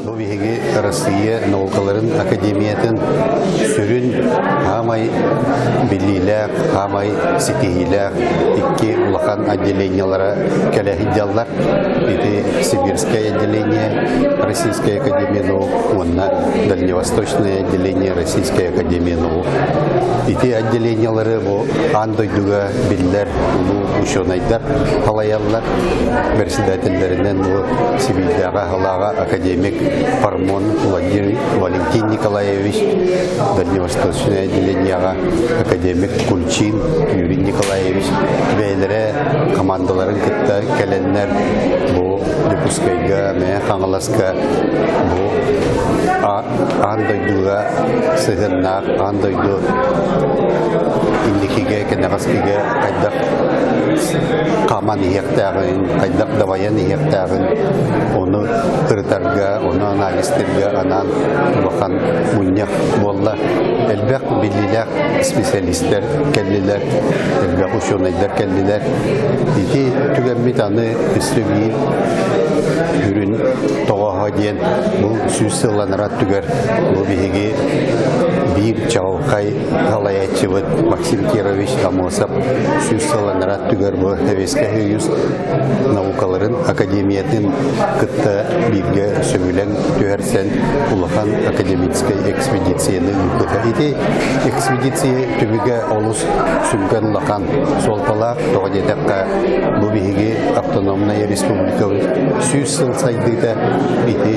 Bu bihi Россия naukların akademiyatın sürün hamay billiler, hamay sitihiler, iki ulakan отделениялары келехидяллар. Это Сибирское отделение Российской академии наук, Дальневосточное отделение Российской академии наук. Эти отделениялары бу андойдуга биллер, ученыйдар, халаяллар, председательлеринен Сибирдага халага академик Пармон Владимир Валентин Николаевич, Дальневосточное отделение академик Кульчин Юрий Николаевич, бейлере командаларын кытта келеннер бу допускайга мен хаңаласка бу андойдуга сыгыннак андойду индикиге кенегаскиге кайдак каман иектагын кайдак даваян иектагын оны кыртарга оны анализтерге анан бакан муньяк болла элбек биллилер специалисттер келдилер элбек ученыйдар келдилер ити түгенмит аны үстүги үрүн тоғаға дейін бұл сөз сылланырат түгер бұл бігеге бір чауқай ғалаятчыбыт Максим Кирович Амосов сөз сылланырат түгер бұл Хевеске Хейюс наукаларын академиятын күтті бірге сөмілен түгерсен ұлыған академической экспедицияны үкіті. Еті экспедиция түбіге олыс сүнген лақан солталақ тоғадетаққа бұл бігеге автономная республика сөз сыл сайдыда бити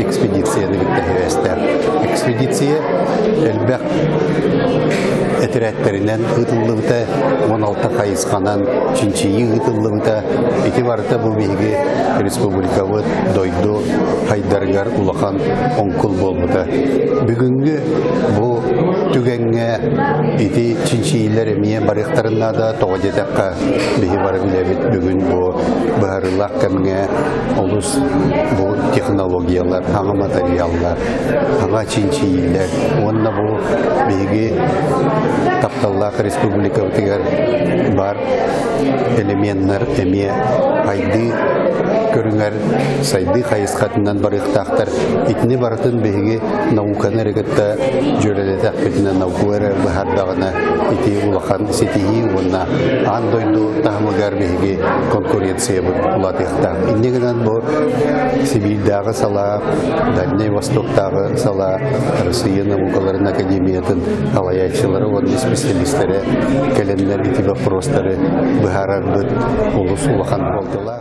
экспедицияны бітті хевестер. Экспедиция әлбәқ әтірәттерінен ұтылығыда 16 қайысқанан чинчиyi ұтылығыда бити барыта бұл бейге республикавы дойду хайдаргар улақан онкул болбыда. Бүгінгі бұл түгенге бити чинчийлер әмие барықтарына да тоғадетаққа бейі бары білебет бүгін бұл бағарылақ кәмге олыс бұл технологиялар, аңа материалдар, аңа чинчийлер, онна бұл бейге тапталлақ республика өтігер бар элементтер әме айды көріңер сайды қайысқатынан барықтақтар итіне барытын бейге науканы регетті жөрелетақ бетінен наукуары бұхардағына ити ұлақан сетейі онна андойду тағымығар бейге конкуренция бұлатықта. Иннегінен бұл Сибирдағы сала, Дальний Востоктағы сала, Россия наукаларын академиятын алаятшылары, онны специалистері, кәлемдер ити вопростары бұхарар бұд ұлыс ұлақан болдыла.